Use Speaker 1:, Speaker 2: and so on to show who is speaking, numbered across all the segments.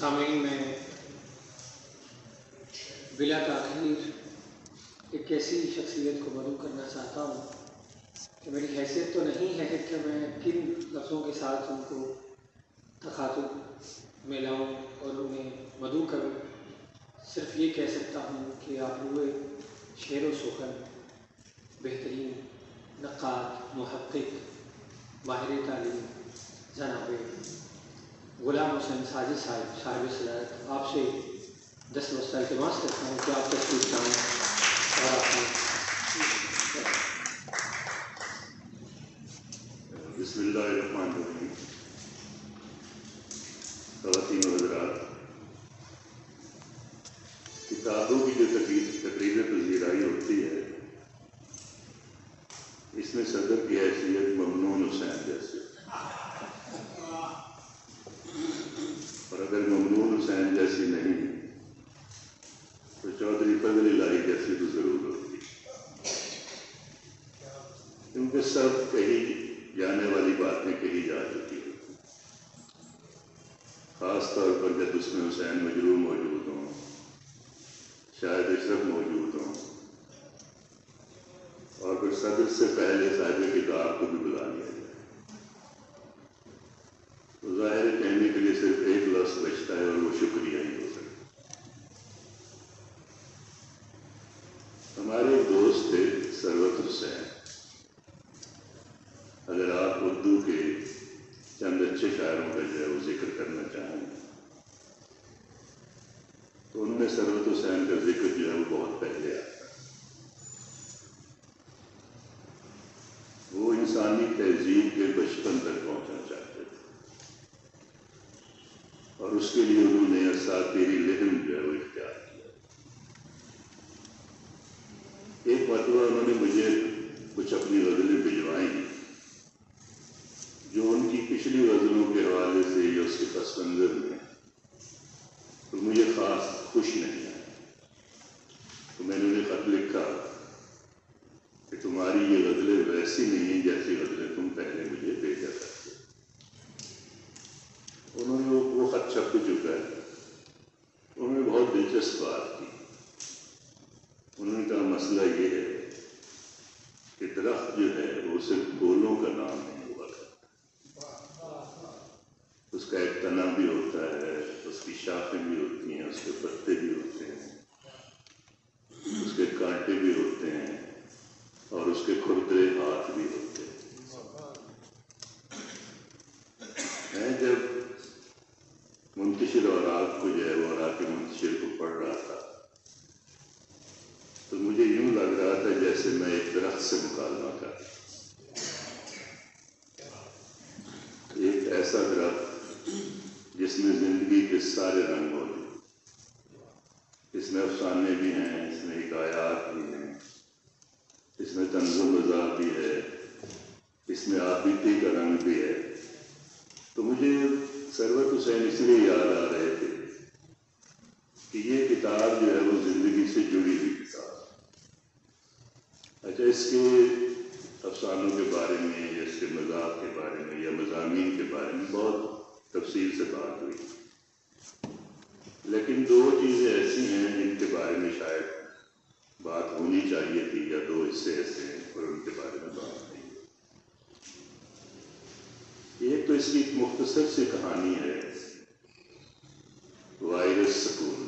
Speaker 1: سامعین، میں بلا تاخیر ایک ایسی شخصیت کو مدعو کرنا چاہتا ہوں کہ میری حیثیت تو نہیں ہے کہ میں کن لفظوں کے ساتھ ان کو تخاطب میں لاؤں اور انہیں مدعو کروں۔ صرف یہ کہہ سکتا ہوں کہ آپ ہوئے شعر و سخن بہترین نقاد، محقق، ماہر تعلیم جناب غلام حسین ساجد صاحب صدارت، آپ سے 10 وقت التماس کرتا ہوں کہ آپ تشریف لائیں اور آپ
Speaker 2: بسم اللہ الرحمن الرحیم۔ خواتین و حضرات، کتابوں کی جو تقریر پذیرائی ہوتی ہے، اس میں صدر کی حیثیت ممنون حسین جیسے، اور اگر ممنون حسین جیسی نہیں تو چودھری فضل الہی جیسی تو ضرور ہوتی، کیونکہ سب کہی جانے والی باتیں کہی جا چکی ہیں، خاص طور پر جب اس میں حسین مجروح موجود ہوں، شاید اشرف موجود ہوں، اور پھر صدر سے پہلے صاحب کتاب کو بھی بلا لیا جائے، تو ظاہر کہنے کے لیے صرف ایک لفظ بچتا ہے اور وہ شکریہ ہی ہو سکتا۔ ہمارے ایک دوست تھے ثروت حسین، اگر آپ اردو کے چند اچھے شاعروں کا جو ہے وہ ذکر کرنا چاہیں تو ان میں ثروت حسین کا ذکر جو ہے وہ بہت پہلے آتا ہے۔ وہ انسانی تہذیب کے بچپن تک پہنچنا چاہتے تھے، اور اس کے لیے انہوں نے اساطیری لحن جو ہے وہ اختیار کیا۔ ایک مرتبہ انہوں نے مجھے کچھ اپنی غزلیں بھجوائیں جو ان کی پچھلی غزلوں کے حوالے سے یا اس کے پس منظر میں تو مجھے خاص خوش نہیں آیا، تو میں نے انہیں خط لکھا کہ تمہاری یہ غزلیں ویسی نہیں ہیں جیسی غزلیں تم پہلے مجھے بھیجا کرتے۔ انہوں نے وہ خط چھپ چکا ہے، انہوں نے بہت دلچسپ بات کی۔ انہوں نے کہا مسئلہ یہ ہے کہ درخت جو ہے وہ صرف پھولوں کا نام نہیں ہوا کرتا، اس کا ایک تنا بھی ہوتا ہے، اس کی شاخیں بھی ہوتی ہیں، اس کے پتے بھی ہوتے ہیں، اس کے کانٹے بھی ہوتے ہیں، اور اس کے کھردرے ہاتھ بھی ہوتے ہیں۔ میں جب منتشر اوراق کو جو ہے وہ اوراق کے منتشر کو پڑھ رہا تھا تو مجھے یوں لگ رہا تھا جیسے میں ایک درخت سے مکالمہ کر رہا ہوں، ایک ایسا درخت جس میں زندگی کے سارے رنگ موجود، اس میں افسانے بھی ہیں، اس میں حکایات بھی ہیں، اس میں طنز و مزاح بھی ہے، اس میں عابدی کا رنگ بھی ہے۔ تو مجھے ثروت حسین اس لیے یاد آ رہے تھے کہ یہ کتاب جو ہے وہ زندگی سے جڑی ہوئی کتاب۔ اچھا، اس کے افسانوں کے بارے میں یا اس کے مذاق کے بارے میں یا مضامین کے بارے میں بہت تفصیل سے بات ہوئی، لیکن 2 چیزیں ایسی ہیں جن کے بارے میں شاید بات ہونی چاہیے تھی، یا 2 حصے ایسے ہیں اور ان کے بارے میں بات نہیں ہوئی۔ ایک تو اس کی ایک مختصر سی کہانی ہے، وائرس سکون۔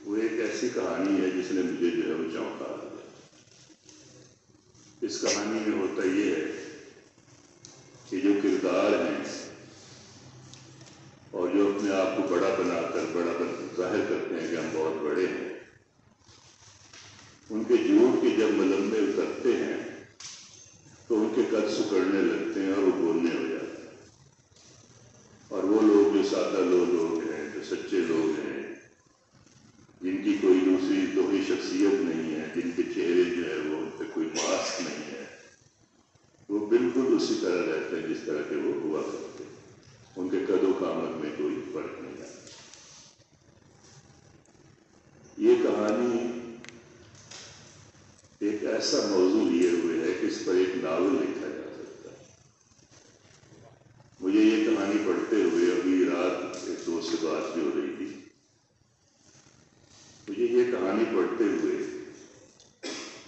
Speaker 2: وہ ایک ایسی کہانی ہے جس نے مجھے جو ہے وہ چونکا دیا۔ اس کہانی میں ہوتا یہ ہے کہ جو کردار ہیں اور جو اپنے آپ کو بڑا بنا کر ظاہر کرتے ہیں کہ ہم بہت بڑے ہیں، ان کے جھوٹ کے جب ملمے اترتے ہیں تو ان کے قد سکڑنے لگتے ہیں اور وہ بولنے ہو جاتے ہیں، اور وہ لوگ جو سادہ لوگ ہیں، جو سچے لوگ ہیں، جن کی کوئی دوسری شخصیت نہیں ہے، جن کے چہرے جو ہے وہ ان پہ کوئی ماسک نہیں ہے، وہ بالکل اسی طرح رہتے ہیں جس طرح کے وہ ہوا کرتے ہیں، ان کے قد و قامت میں کوئی فرق نہیں آتا۔ یہ کہانی ایک ایسا موضوع لیے ہوئے ہے کہ اس پر ایک ناول لکھا جا سکتا ہے۔ مجھے یہ کہانی پڑھتے ہوئے ابھی یہ کہانی پڑھتے ہوئے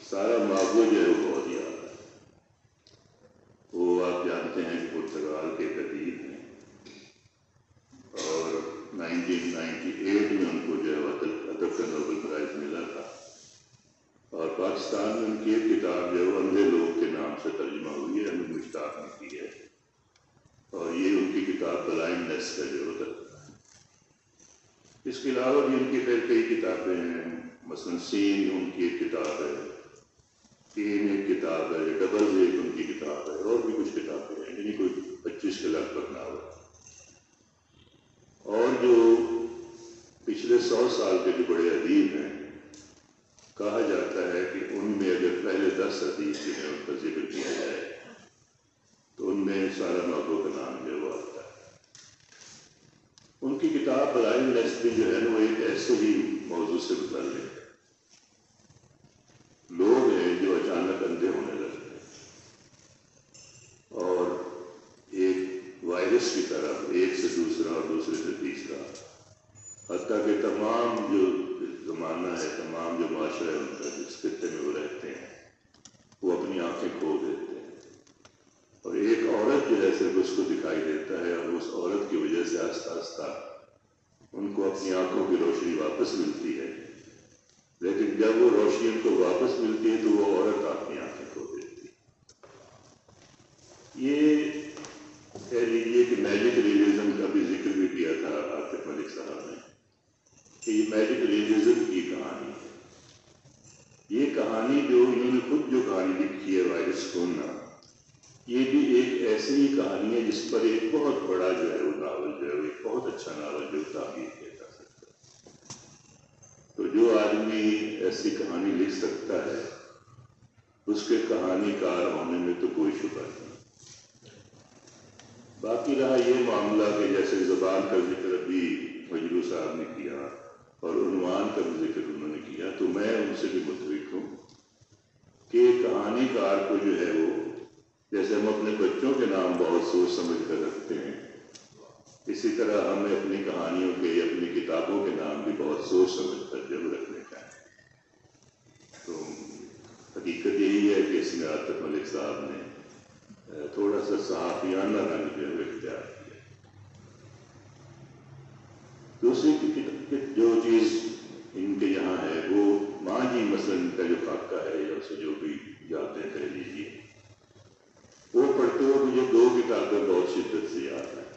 Speaker 2: سارا ماگو جو ہے وہ بہت یاد ہے. وہ آپ جانتے ہیں کہ پرتگال کے ادیب ہیں اور 1998 میں ان کو جو ہے ادب کا نوبل پرائز ملا تھا. اور پاکستان میں ان کی ایک کتاب جو ہے وہ اندھے لوگ کے نام سے ترجمہ ہوئی ہے، احمد مشتاق نے کی ہے. اور یہ ان کی کتاب بلائنڈنیس کا جو ہوتا ہے. اس کے علاوہ بھی ان کی پھر کئی کتابیں ہیں. مثلاً سین ان کی ایک کتاب ہے، تین ایک کتاب ہے، ڈبل ایک ان کی کتاب ہے، اور بھی کچھ کتابیں ہیں، یعنی کوئی 25 کے لگ بھگ ناول. اور جو پچھلے 100 سال کے جو بڑے ادیب ہیں، کہا جاتا ہے کہ ان میں اگر پہلے 10 ادیب جو ہیں ان کا ذکر کیا جائے تو ان میں سارا نوبل کا نام جو ہے وہ آتا ہے. ان کی کتاب بلائنڈنیس بھی جو ہے نا وہ ایک ایسے ہی موضوع سے متعلق ہے. لوگ ہیں جو اچانک اندھے ہونے لگتے ہیں اور ایک وائرس کی طرح ایک سے دوسرا اور دوسرے سے تیسرا، حتیٰ کہ تمام جو زمانہ ہے، تمام جو معاشرہ ہے ان کا جس خطے میں وہ رہتے ہیں وہ اپنی آنکھیں کھو دیتے ہیں. اور ایک عورت جو ہے صرف اس کو دکھائی دیتا ہے اور اس عورت کی وجہ سے آہستہ آہستہ ان کو اپنی آنکھوں کی روشنی واپس ملتی ہے. لیکن جب وہ روشنی ان کو واپس ملتی ہے تو وہ عورت اپنی آنکھیں کھو دیتی ہے. یہ کہہ لیجیے کہ میجک ریئلزم کا بھی ذکر بھی کیا تھا عاطف ملک صاحب نے کہ یہ میجک ریئلزم کی کہانی ہے. یہ کہانی جو انہوں نے خود جو کہانی لکھی ہے وائرس کھولنا، یہ بھی ایک ایسی ہی کہانی ہے جس پر ایک بہت بڑا جو ہے وہ ناول جو ہے وہ ایک بہت اچھا ناول جو تعبیر کیا جا سکتا ہے. تو جو آدمی ایسی کہانی لکھ سکتا ہے اس کے کہانی کار ہونے میں تو کوئی شبہ نہیں. باقی رہا یہ معاملہ کہ جیسے زبان کا ذکر ابھی مجروح صاحب نے کیا اور عنوان کا بھی ذکر انہوں نے کیا، تو میں ان سے بھی متفق ہوں کہ کہانی کار کو جو ہے وہ جیسے ہم اپنے بچوں کے نام بہت سوچ سمجھ کر رکھتے ہیں، اسی طرح ہمیں اپنی کہانیوں کے یا اپنی کتابوں کے نام بھی بہت سوچ سمجھ کر جب رکھنے چاہیے. تو حقیقت یہی ہے کہ اس میں عاطف ملک صاحب نے تھوڑا سا صحافیانہ رنگ جو ہے اختیار کیا. دوسری جو چیز ان کے یہاں ہے وہ ماں جی مثلا ان کا جو خاکہ ہے یا اسے جو بھی یادیں کہہ لیجیے، وہ پڑھتے ہوئے مجھے 2 کتابیں بہت شدت سے یاد ہیں.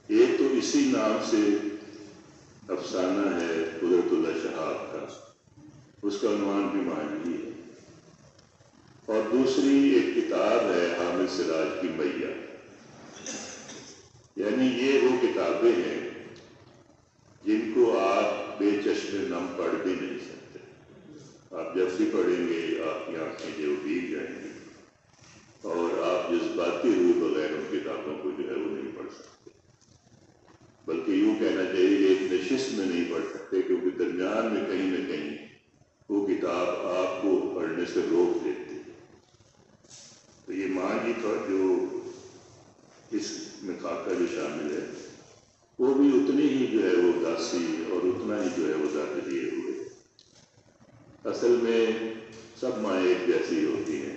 Speaker 2: ایک تو اسی نام سے افسانہ ہے قدرت اللہ شہاب کا، اس کا عنوان بھی ماں جی ہے. اور دوسری ایک کتاب ہے حامد سراج کی میاں. یعنی یہ وہ کتابیں ہیں جن کو آپ بے چشم نم پڑھ بھی نہیں سکتے. آپ جب بھی پڑھیں گے آپ کی آنکھیں جو بھیگ جائیں گی اور آپ جذباتی ہوئے بغیر ان کتابوں کو جو ہے وہ نہیں پڑھ سکتے. بلکہ یوں کہنا چاہیے کہ ایک نشست میں نہیں پڑھ سکتے، کیونکہ درمیان میں کہیں نہ کہیں وہ کتاب آپ کو پڑھنے سے روک دیتی. تو یہ ماں جی کا جو اس میں خاکہ جو شامل ہے وہ بھی اتنی ہی جو ہے وہ داسی اور اتنا ہی جو ہے وہ ذات دیے ہوئے. اصل میں سب ماں ایک جیسی ہوتی ہیں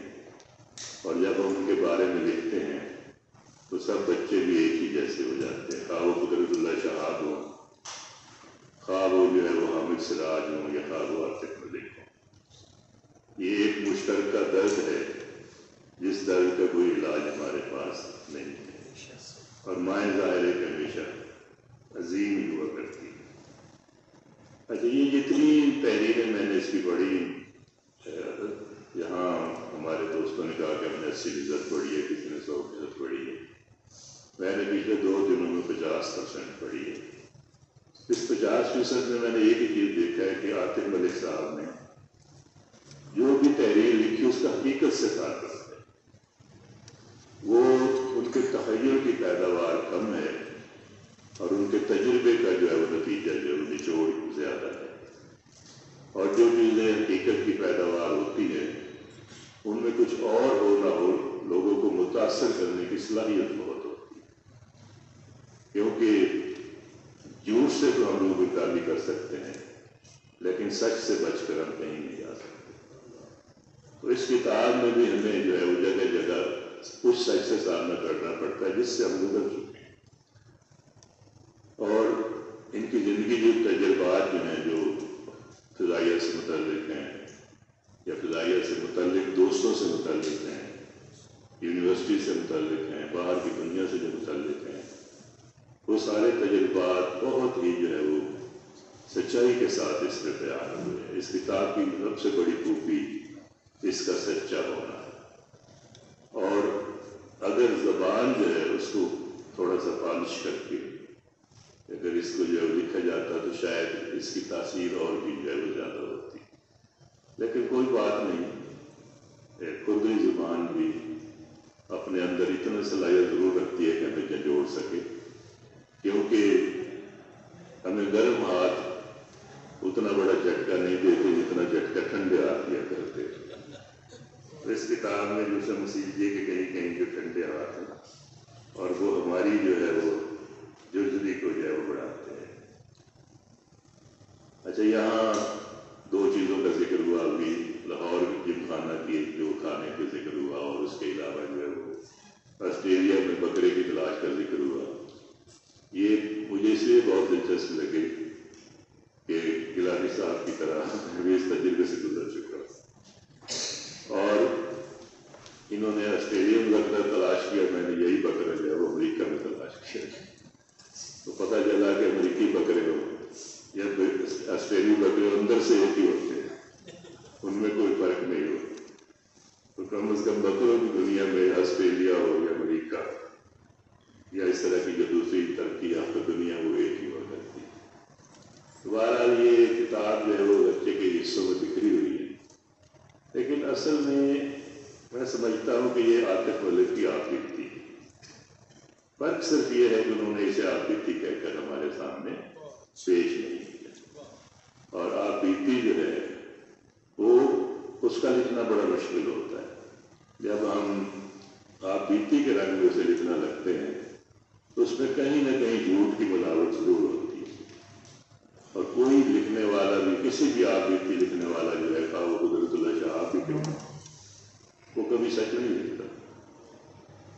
Speaker 2: اور جب ہم ان کے بارے میں لکھتے ہیں تو سب بچے بھی ایک ہی جیسے ہو جاتے ہیں، خواہ وہ قدرت اللہ شہاب ہوں، خواہ وہ جو ہے وہ حامد سراج ہوں یا خواہ وہ عاطف ملک ہوں. یہ ایک مشترکہ درد ہے جس درد کا کوئی علاج ہمارے پاس نہیں ہے. اور مائیں ظاہر ہے کہ ہمیشہ عظیم ہی ہوا کرتی ہے. اچھا، یہ جتنی تحریریں میں نے اس کی پڑھی، یہاں ہمارے دوستوں نے کہا کہ ہم نے 80% پڑھی ہے، کسی نے 100% پڑھی ہے. میں نے پچھلے 2 دنوں میں 50% پڑھی ہے. اس 50% میں نے ایک ہی چیز دیکھا ہے کہ عاطف ملک صاحب نے جو بھی تحریر لکھی اس کا حقیقت سے تعلق ہے. وہ ان کے تخیل کی پیداوار کم ہے اور ان کے تجربے کا جو ہے وہ نتیجہ جو ہے وہ نچوڑ زیادہ ہے. اور جو چیزیں حقیقت کی پیداوار ہوتی ہیں ان میں کچھ اور ہو نہ ہو لوگوں کو متاثر کرنے کی صلاحیت بہت ہوتی ہے. کیونکہ جھوٹ سے تو ہم لوگ انکار نہیں کر سکتے ہیں لیکن سچ سے بچ کر ہم کہیں نہیں جا سکتے۔ تو اس کتاب میں بھی ہمیں جو ہے وہ جگہ جگہ اس سچ سے سامنا کرنا پڑتا ہے جس سے ہم گزر چکے ہیں، اور ان کی زندگی جو تجربات جو ہیں، جو فضائیہ سے متعلق ہیں یا فضائیہ سے متعلق دوستوں سے متعلق ہیں، یونیورسٹی سے متعلق ہیں، باہر کی دنیا سے جو متعلق ہیں، وہ سارے تجربات بہت ہی جو ہے وہ سچائی کے ساتھ اس میں بیان ہوئے۔ اس کتاب کی سب سے بڑی خوبی اس کا سچا ہونا ہے، اور اگر زبان جو ہے اس کو تھوڑا سا پالش کر کے اگر اس کو جو ہے لکھا جاتا تو شاید اس کی تاثیر اور بھی جو ہے وہ زیادہ ہوتی، لیکن کوئی بات نہیں، اردو زبان بھی اپنے اندر اتنا صلاحیت ضرور رکھتی ہے کہ ہمیں جھنجھوڑ سکے، کیونکہ ہمیں گرم ہاتھ اتنا بڑا جھٹکا نہیں دیتے جتنا جھٹکا ٹھنڈے ہاتھ دیا کرتے۔ تو اس کتاب میں جو سمجھ لیجیے کہ کہیں کہیں جو ٹھنڈے ہاتھ ہیں اور وہ ہماری جو ہے وہ جزوی کو جو ہے وہ بڑھاتے ہیں۔ اچھا، یہاں دو چیزوں کا ذکر ہوا، ابھی لاہور جم خانہ کی جو کھانے کا ذکر ہوا، اور اس کے علاوہ جو ہے وہ آسٹریلیا میں بکرے کی تلاش کا ذکر ہوا۔ یہ مجھے اس لیے بہت دلچسپ لگے کہ گیلانی صاحب کی طرح بھی اس تجربے سے گزر چکا، اور انہوں نے آسٹریلیا میں بکرا تلاش کیا، میں نے یہی بکرا جو ہے وہ امریکہ میں تلاش کیا، تو پتہ چلا کہ امریکی بکرے ہو یا آسٹریلوی بکرے اندر سے ایک ہی ہوتے ہیں، ان میں کوئی فرق نہیں ہو، تو کم از کم بکروں کی دنیا میں آسٹریلیا ہو یا امریکہ یا اس طرح کی جو دوسری ترقی یافتہ دنیا وہ ایک ہی ہو کرتی ہے۔ بہرحال یہ کتاب جو ہے وہ بچے کے حصوں میں بکھری ہوئی ہے، لیکن اصل میں سمجھتا ہوں کہ یہ عاطف ملک کی آپ بیتی ہے۔ فرق صرف یہ ہے کہ انہوں نے اسے آپ بیتی کہہ کر ہمارے سامنے پیش نہیں کیا، اور آپ بیتی جو ہے وہ اس کا لکھنا بڑا مشکل ہوتا ہے۔ جب ہم آپ بیتی کے رنگ میں اسے لکھنا لگتے ہیں تو اس میں کہیں نہ کہیں جھوٹ کی ملاوٹ ضرور ہوتی ہے، اور کوئی لکھنے والا بھی، کسی بھی آپ بیتی لکھنے والا جو ہے، وہ قدرت اللہ شاہ آپ بھی وہ کبھی سچ نہیں لکھتا،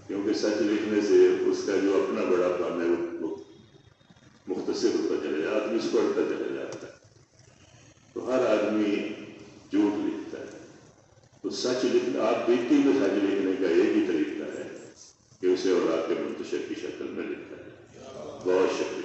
Speaker 2: کیونکہ سچ لکھنے سے اس کا جو اپنا بڑا پن ہے وہ مختصر ہوتا چلا جاتا ہے، آدمی اس پڑھتا چلا جاتا ہے، تو ہر آدمی جھوٹ لکھتا ہے۔ تو سچ لکھنا، آپ بیتی میں سچ لکھنے کا ایک ہی طریقہ ہے کہ اسے اوراق منتشر کی شکل میں لکھا ہے۔ بہت شکریہ۔